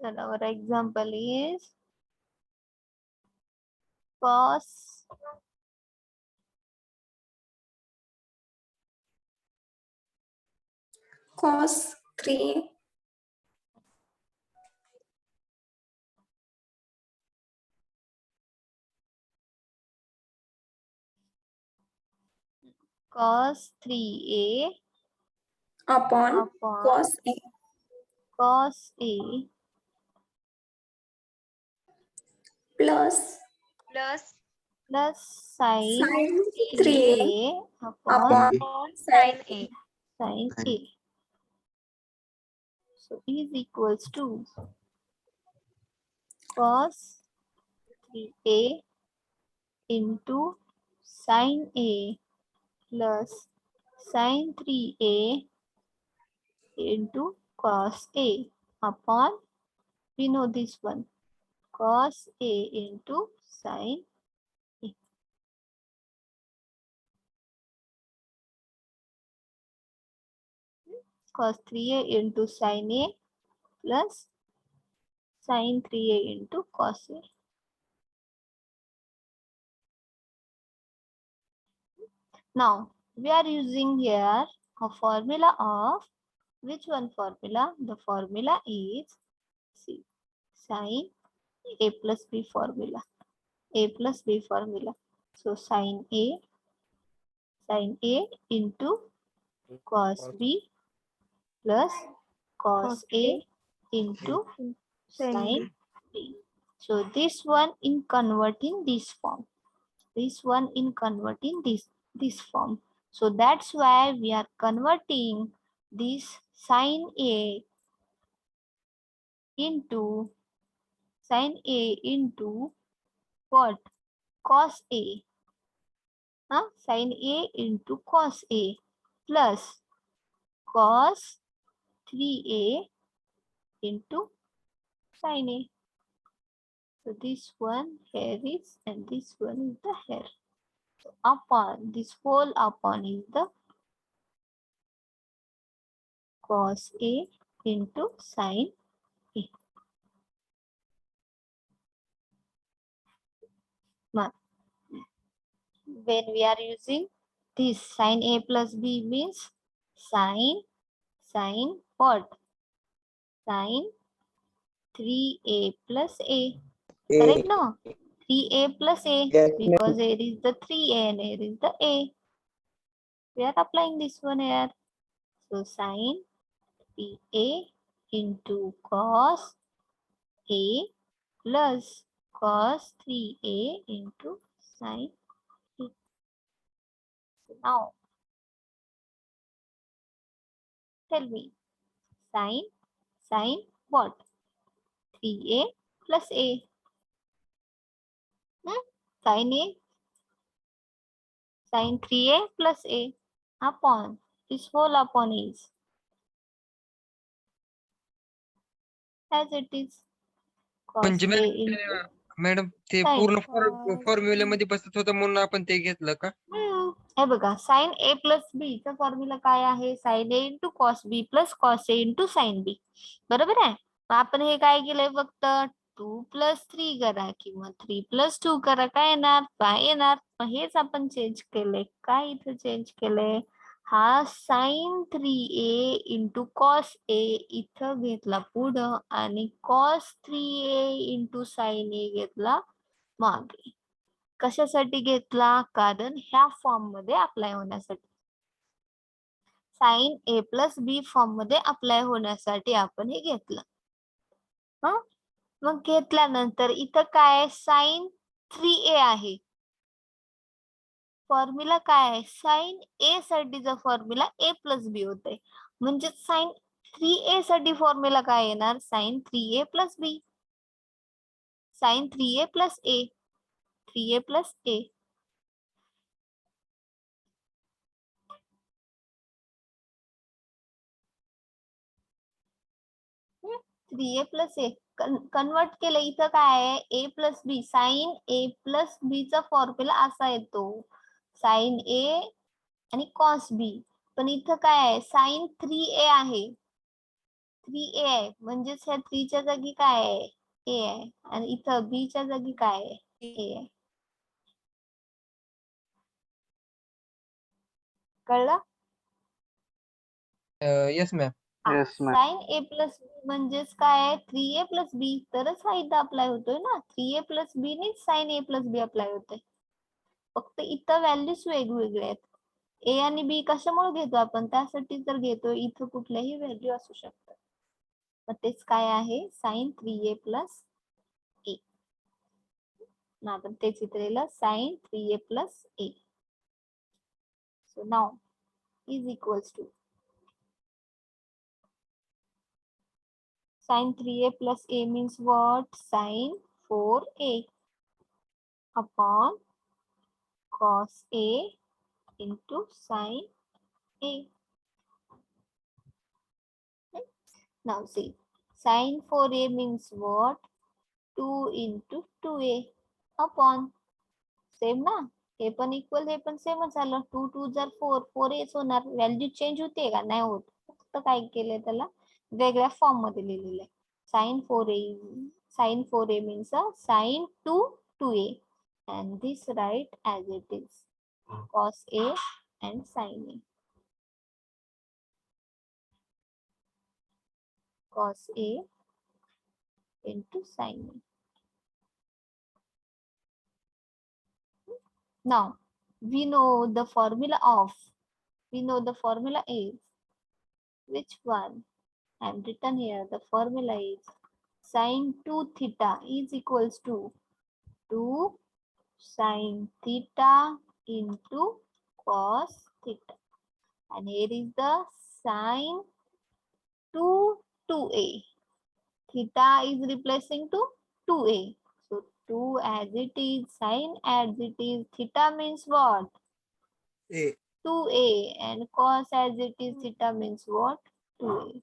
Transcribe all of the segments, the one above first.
Then our example is cos cos 3 cos 3a upon upon cos A cos a plus plus sin sin 3A 3a upon upon Sin sin A. sin a. So is equals to cos 3a into sin a plus sin 3a into cos a upon, we know this one, cos a into sin a. Cos 3a into sin a plus sin 3a into cos a. Now we are using here a formula of which one formula? The formula is see, sin a plus b formula. A plus b formula. So sin a into cos b plus cos a into sin b. So this one in converting this form. This one in converting this form. So that's why we are converting this sin a into what? Cos a. Sin a into cos a plus cos 3a into sin a. So this one here is and this one is the here. So upon this whole upon is the cos a into sin a. Now, when we are using this sin a plus b means sin what? Sin 3a plus a. Correct no? 3a plus a because here is the 3a and here is the a. We are applying this one here. So sin 3a into cos a plus cos 3a into sin a. So now tell me sin what? 3a plus a. Sin a sin 3a plus a upon this whole upon is as it is cos म्हणजे a into madam ते sin. पूर्ण फॉर्म्युल्यामध्ये बसत होतं म्हणून आपण ते घेतलं का? हे बघा sin a प्लस बी चा फॉर्म्युला काय आहे? sin a into cos b plus cos a into sin b. बरोबर आहे. मग आपण हे काय केलंय फक्त 2 प्लस 3 करा किंवा 3 प्लस 2 करा, काय येणार? काय येणार? मग हेच आपण चेंज केलंय. काय इथं चेंज केलंय? हा sin 3a into cos a इथं घेतला पुढं आणि cos 3a into sin a घेतला मागे. कशासाठी घेतला? कारण ह्या फॉर्म मध्ये अप्लाय होण्यासाठी. sin a plus B form मध्ये अप्लाय होण्यासाठी आपण हे घेतलं. मग घेतल्यानंतर इथं काय sin 3a आहे. फॉर्म्युला काय आहे? sin a साठीचा फॉर्म्युला a प्लस बी होते. म्हणजे sin 3a साठी फॉर्म्युला काय येणार? sin 3a plus B. sin 3a plus a. 3a plus a. 3a plus a convert केलं. इथं काय आहे? a plus B. Sine a plus B चा फॉर्म्युला असा येतो. साइन a आणि कॉस बी. पण इथं काय आहे? साइन 3a आहे. 3a आहे म्हणजेच ह्या 3 च्या जागी काय आहे a आहे आणि इथं b च्या जागी काय आहे a आहे. कळलं? Yes ma'am. Yes, ma'am. Sine a plus B म्हणजेच काय आहे 3a प्लस बी तरच हा इथं अप्लाय होतोय ना 3a प्लस बी नेच sine a plus B apply होते फक्त इथं व्हॅल्यूज वेगवेगळे आहेत. ए आणि बी कशामुळे घेतो आपण त्यासाठी जर घेतो इथं कुठल्याही व्हॅल्यू असू शकतात मग तेच काय आहे साइन 3a प्लस ए ना आपण तेच इथे लिहिलं sine 3a plus A. So now is equals to sin 3a plus a means what? Sin 4a upon cos a into sin a. Now see, sin 4a means what? 2 into 2a upon. Same ना? हे पण equal हे पण सेमच झालं 2 2 जर 4 4aच होणार value change होते का नाही होत फक्त काय केलंय त्याला वेगळ्या फॉर्म मध्ये लिहिलेलं आहे sin 4a means sin 2 2a and this write as it is cos a and sin a cos a into sin a. Now we know the formula is which one? I am written here the formula is sin 2 theta is equals to 2 sin theta into cos theta and here is the sin 2 2a theta is replacing to 2a so 2 as it is sin as it is theta means what A 2a and cos as it is theta means what 2a.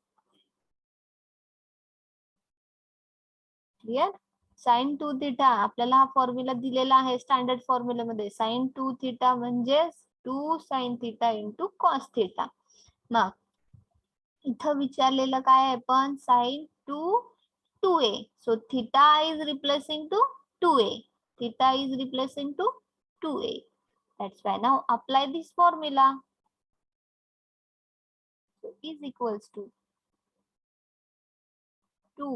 Clear sine 2 theta आपल्याला हा formula दिलेला आहे standard फॉर्म्युलामध्ये sign 2 theta म्हणजेच 2 sine theta into cos theta. मग इथं विचारलेलं काय आहे पण sine 2 2a so theta is replacing to 2a theta is replacing to 2a that's why now apply this formula so is equals to 2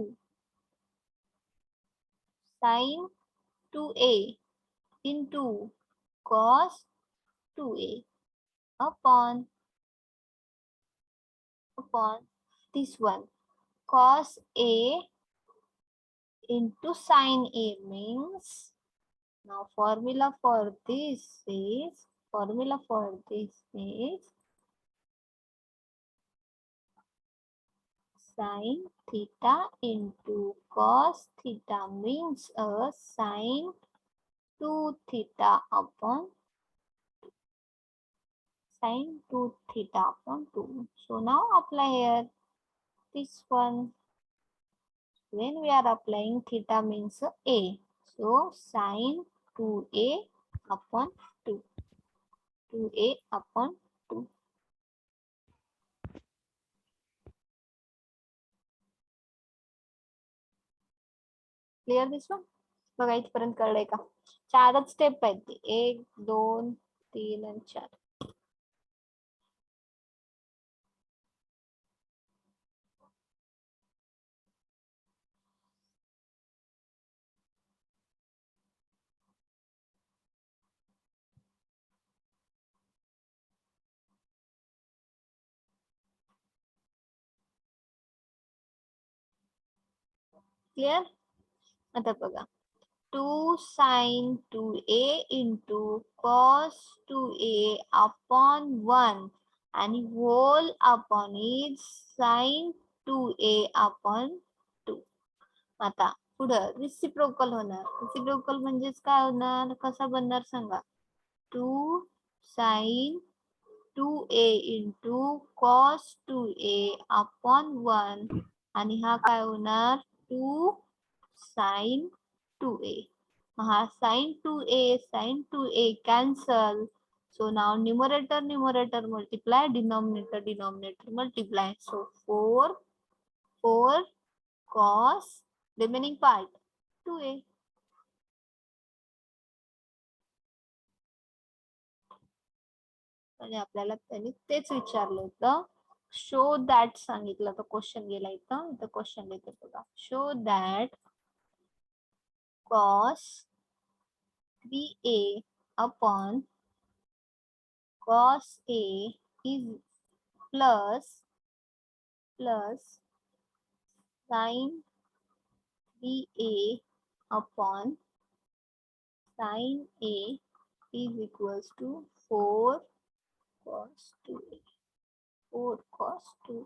sin 2a into cos 2a upon this one cos a into sin a means now formula for this is sin theta into cos theta means a sin 2 theta upon sin 2 theta upon 2. So now apply here this one. When we are applying theta means a. So sin 2a upon 2. 2a upon 2. Clear this one बघा इथपर्यंत कळलंय का 4च step आहेत ती 1 2 3 आणि 4. Clear आता बघा 2 sin 2a into cos 2a upon 1 आणि whole upon is sin 2a upon 2. आता पुढं रिसिप्रोकल होणार रिसिप्रोकल म्हणजेच काय होणार कसा बनणार सांगा 2 sin 2a into cos 2a upon 1 आणि हा काय होणार 2 sin 2a. हा sin 2a cancel. So now numerator multiply denominator multiply. So 4 4 cos remaining part 2a. आणि आपल्याला त्यांनी तेच विचारलं होतं. शो दॅट सांगितलं तर क्वेश्चन गेला इथं क्वेश्चन देते बघा. Show that cos 3a upon cos a is plus sin 3a upon sin a is equals to 4 cos 2a. 4 cos 2.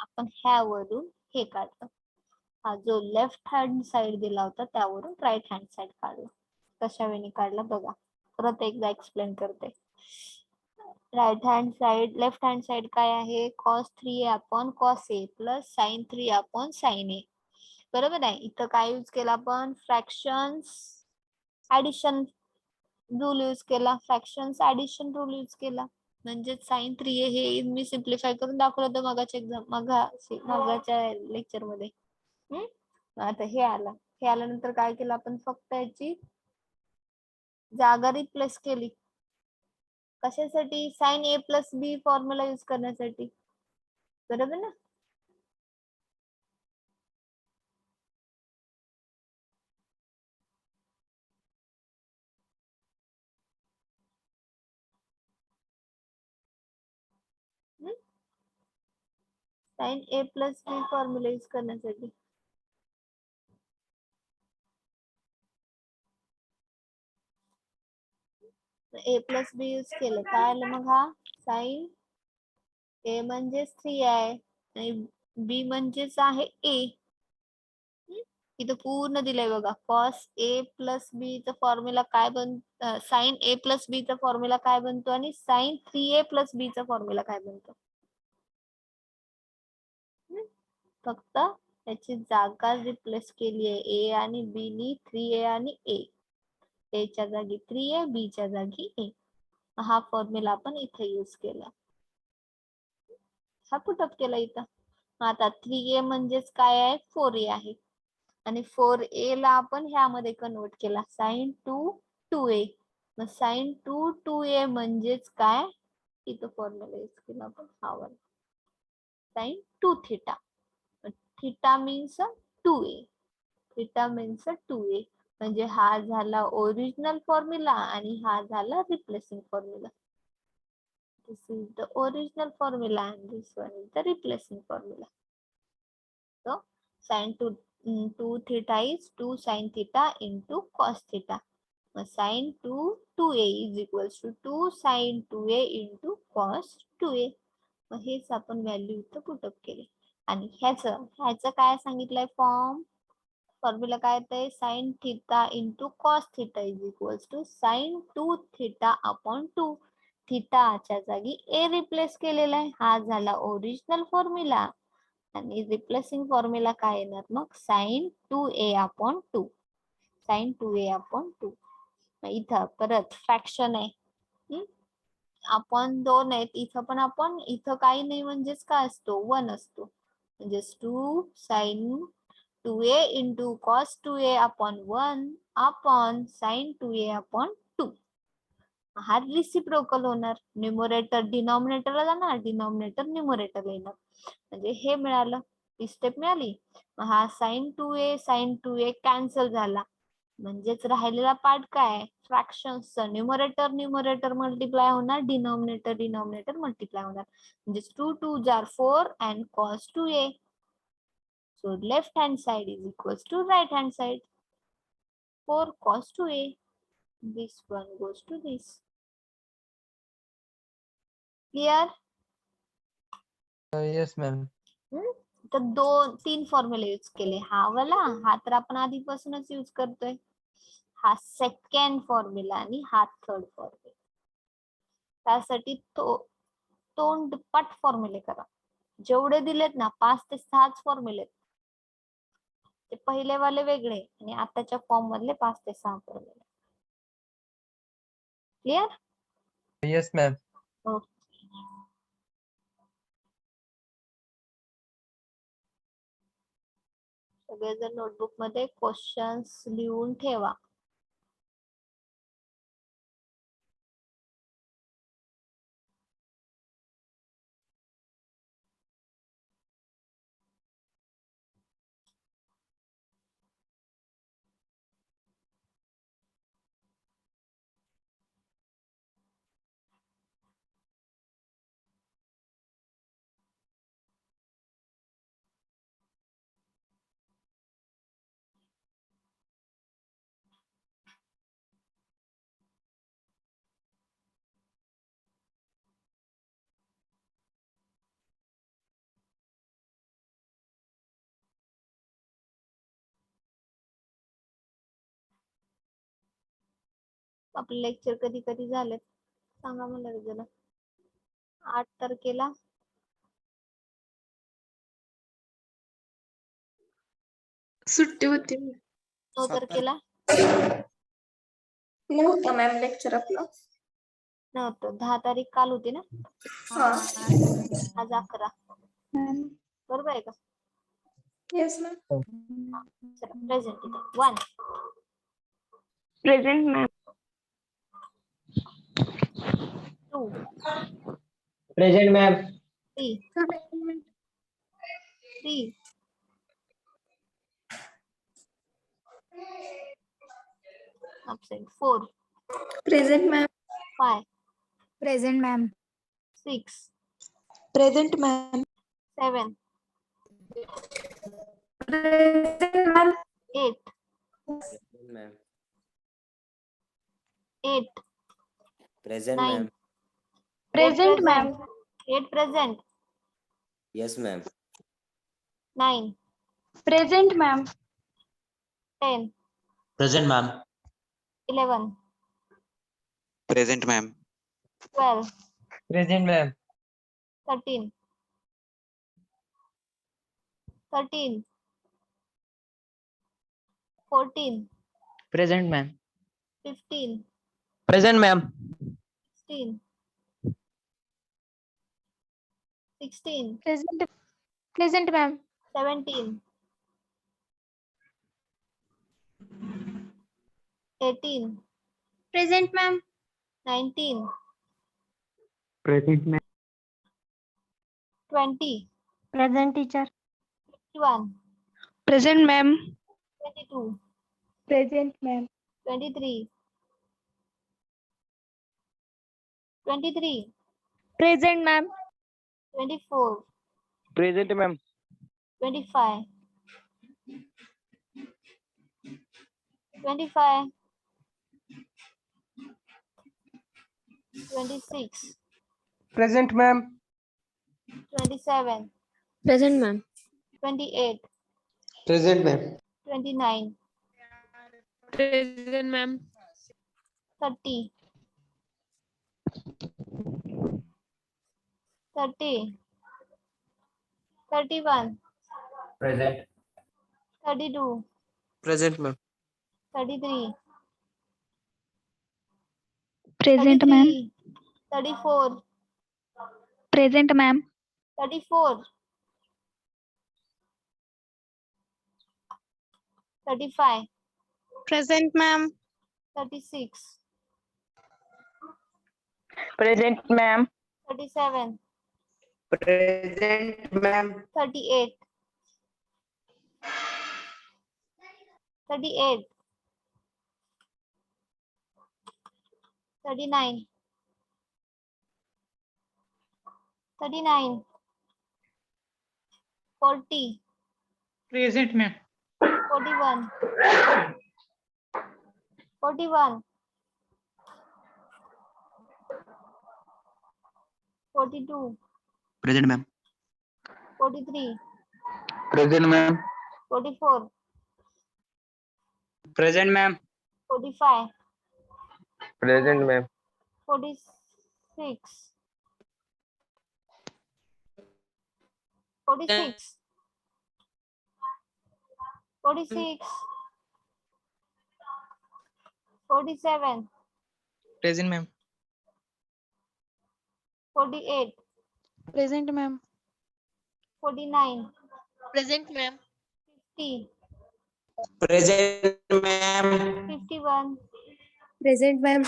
आपण ह्यावरून हे काढलं. हा जो लेफ्ट हँड साइड दिला होता त्यावरून राईट हँड साइड काढला. कशा वेळी काढला बघा. परत एकदा एक्सप्लेन करते. Right hand side left hand side काय आहे cos 3a upon cos a plus sin 3 upon sin a. बरोबर आहे. इथं काय यूज केला आपण फ्रॅक्शन्स ऍडिशन रूल यूज केला. फ्रॅक्शन्स ऍडिशन रूल यूज केला. म्हणजे sin 3a हे मी सिम्प्लिफाय करून दाखवलं होतं मगाच्या लेक्चर मध्ये. आता हे आल्यानंतर काय केलं आपण फक्त याची जागा रिप्लेस केली. कशासाठी sin a plus b formula use करण्यासाठी. बरोबर ना. sin a plus b formula use करण्यासाठी. a प्लस बी यूज केलं काय आलं मग हा sin a म्हणजेच 3 आहे आणि b म्हणजेच आहे a. इथं पूर्ण दिलंय बघा. cos a प्लस b चा फॉर्म्युला काय बनतो sin a प्लस b चा फॉर्म्युला काय बनतो आणि sin 3a प्लस b चा फॉर्म्युला काय बनतो. फक्त त्याची जागा रिप्लेस केली आहे. a आणि b नी 3a आणि a. a च्या जागी 3a b च्या जागी a. हा फॉर्म्युला आपण इथे यूज केला. हा पुटअप केला इथं. आता 3a म्हणजेच काय आहे 4a आहे आणि 4a ला आपण ह्यामध्ये कन्वर्ट केला sin 2a. मग sin 2a म्हणजेच काय इथं फॉर्म्युला यूज केला आपण हा वाला sin 2 theta. Theta means 2a. Theta means 2a. म्हणजे हा झाला ओरिजिनल फॉर्म्युला आणि हा झाला replacing formula. This is the original formula and this one is the replacing formula. So sin 2 theta is 2 sin theta into cos theta. Sin 2a is equals to 2 sin 2a into cos 2a. मग हेच आपण value इथं put up केले. आणि ह्याचं काय सांगितलंय formula काय येतंय sin theta into cos theta is equals to sin 2 theta upon 2. थीटाच्या जागी a रिप्लेस केलेला आहे. हा झाला ओरिजिनल फॉर्म्युला आणि रिप्लेसिंग फॉर्म्युला काय येणार मग sin 2a upon 2. sin 2a upon 2. इथं परत फ्रॅक्शन आहे. आपण 2 आहेत इथं पण आपण इथं काही नाही म्हणजेच काय असतो 1 असतो. म्हणजेच 2 sin 2a into cos 2a upon 1 upon sin 2a upon 2. हा रिसिप्रोकल होणार. न्यूमरेटर डिनॉमिनेटरला जाणार. डिनॉमिनेटर न्यूमरेटरला येणार. म्हणजे हे मिळालं. ही स्टेप मिळाली. हा sin 2a कॅन्सल झाला. म्हणजेच राहिलेला पार्ट काय फ्रॅक्शन्सचा न्यूमरेटर मल्टिप्लाय होणार. डिनॉमिनेटर मल्टिप्लाय होणार. म्हणजेच 2 2s are 4 and cos 2a. So left hand side is equals to right hand side. 4 cos 2a. This one goes to this. Clear? Yes ma'am. तर 3 फॉर्म्युले use केले. हा वाला हा तर आपण आधीपासूनच यूज करतोय. हा सेकंड फॉर्म्युला आणि हा थर्ड फॉर्म्युला. त्यासाठी तोंडपाठ फॉर्म्युले करा. जेवढे दिलेत ना 5 ते 6 फॉर्म्युले. ते पहिले वाले वेगळे आणि आताच्या फॉर्म मधले 5 ते 6 फॉर्म्युले. Clear? Yes ma'am. Okay. Together notebook मध्ये क्वेश्चन्स लिहून ठेवा. आपले लेक्चर कधी कधी झालेत सांगा मला जरा. 8 तारखेला सुट्टी होती. 9 तारखेला नव्हतं मॅम लेक्चर आपलं. नव्हतं. 10 तारीख काल होती ना. हा. आज 11. बरोबर आहे का? Yes ma'am. चला प्रेझेंट इथे 1 present ma'am. 2 present ma'am. 3 absent 4 present ma'am. 5 Present, ma'am. 6 present ma'am. 7 present ma'am. 8 ma'am. 8 present 9 ma'am. Present ma'am. 8 present yes ma'am. 9 present ma'am. 10 Present, ma'am. 11 Present, ma'am. 12 present ma'am. 13 14 present ma'am. 15 present ma'am. 16 16 Present, ma'am. 17 18 Present, ma'am. 19 present ma'am. 20 Present, teacher. 21 present ma'am. 22 Present, ma'am. 23 23 Present, ma'am. 24 present ma'am. 25 25 26 present ma'am. 27 Present, ma'am. 28 present ma'am. 29 Present, ma'am. 30 30 31 present. 32 present ma'am. 33 Present, ma'am. 34 Present, ma'am. 34 35 Present, ma'am. 36 present ma'am. 37 present ma'am. 38 38 39 39 40 Present, ma'am. 41 41 42 Present, ma'am. 43 present ma'am. 44 present ma'am. 45 present ma'am. 46 46 46 47 present ma'am. 48 Present, ma'am. 49 Present, ma'am. 50 Present, ma'am. 51, Present, ma'am.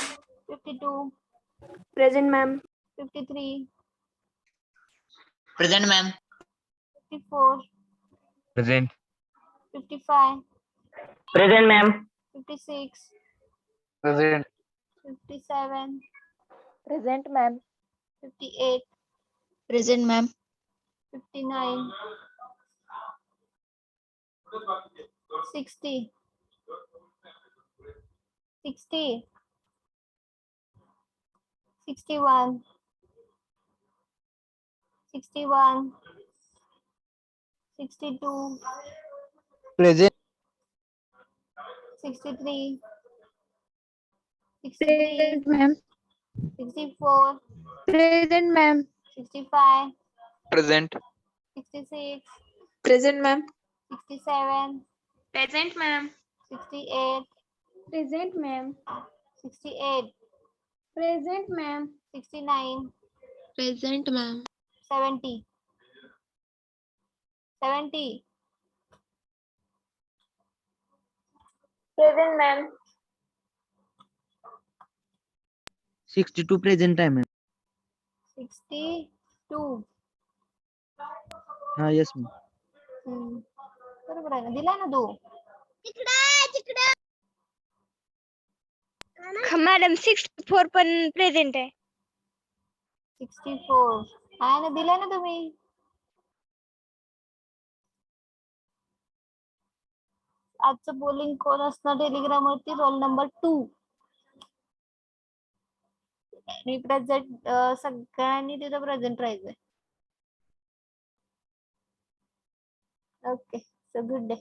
52, Present, ma'am. 53, Present, ma'am. 54, present 55, Present, ma'am. 56, Present. 57, Present, ma'am. 58, Present, ma'am. 59, 60, 60, 61, 61, 62, Present. 63, 63, Present, ma'am. 64, Present, ma'am. 65, Present. 66, Present, ma'am. 67, Present, ma'am. 68, Present, ma'am. 68, Present, ma'am. 69, Present, ma'am. 70, 70, Present, ma'am. 62 present time, ma'am. 62. Yes, ma'am. बरोबर आहे ना, दिलाय ना तू. Madam 64 पण present आहे. 64 आहे ना, दिलाय ना तुम्ही. आजचं बोलिंग कोण असणार टेलिग्राम वरती? Roll number 2. आणि प्रेझेंट सगळ्यांनी तिथं प्रेझेंट राहायचंय. Okay, so good day.